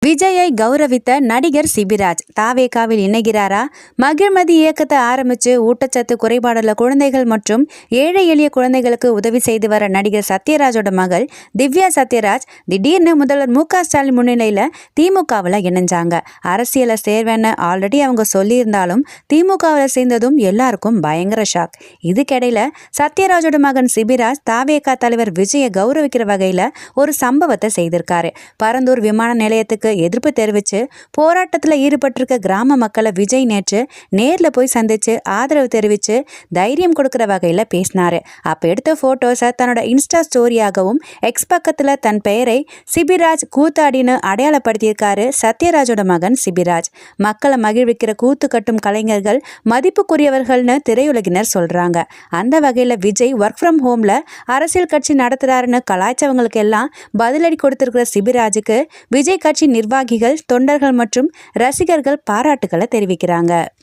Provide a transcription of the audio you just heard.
விஜயை கௌரவித்த நடிகர் சிபிராஜ் தாவேகாவில் இணைகிறாரா? மகிழ்மதி இயக்கத்தை ஆரம்பிச்சு ஊட்டச்சத்து குறைபாடுள்ள குழந்தைகள் மற்றும் ஏழை எளிய குழந்தைகளுக்கு உதவி செய்து வர நடிகர் சத்யராஜோட மகள் திவ்யா சத்யராஜ் திடீர்னு முதல்வர் மு.க.ஸ்டாலின் முன்னிலையில திமுகவில் இணைஞ்சாங்க. அரசியலை சேர்வேன்னு ஆல்ரெடி அவங்க சொல்லியிருந்தாலும் திமுகவில் சேர்ந்ததும் எல்லாருக்கும் பயங்கர ஷாக். இதுக்கிடையில சத்யராஜோட மகன் சிபிராஜ் தாவேகா தலைவர் விஜயை கௌரவிக்கிற வகையில ஒரு சம்பவத்தை செய்திருக்காரு. பரந்தூர் விமான நிலையத்துக்கு எதிர்ப்பு தெரிவிச்சு போராட்டத்தில் ஈடுபட்டிருக்க கிராம மக்களை விஜய் நேற்று நேர்ல போய் சந்திச்சு ஆதரவு தெரிவிச்சு தைரியம் கொடுக்கிற வகையில பேசினாரு. அப்ப எடுத்த போட்டோஸை தன்னோட இன்ஸ்டா ஸ்டோரியாகவும் எக்ஸ் பக்கத்துல தன் பெயரை சிபிராஜ் கூத்தாடின்னு அடையாளப்படுத்தியிருக்காரு சத்யராஜோட மகன் சிபிராஜ். மக்களை மகிழ்விக்கிற கூத்து கட்டும் கலைஞர்கள் மதிப்புக்குரியவர்கள்னு திரையுலகினர் சொல்றாங்க. அந்த வகையில விஜய் ஒர்க் ஃப்ரம் ஹோம்ல அரசியல் கட்சி நடத்துறாருன்னு கலாய்ச்சவங்களுக்கு எல்லாம் பதிலடி கொடுத்திருக்கிற சிபிராஜுக்கு விஜய் கட்சி நிர்வாகிகள், தொண்டர்கள் மற்றும் ரசிகர்கள் பாராட்டுக்களை தெரிவிக்கிறாங்க.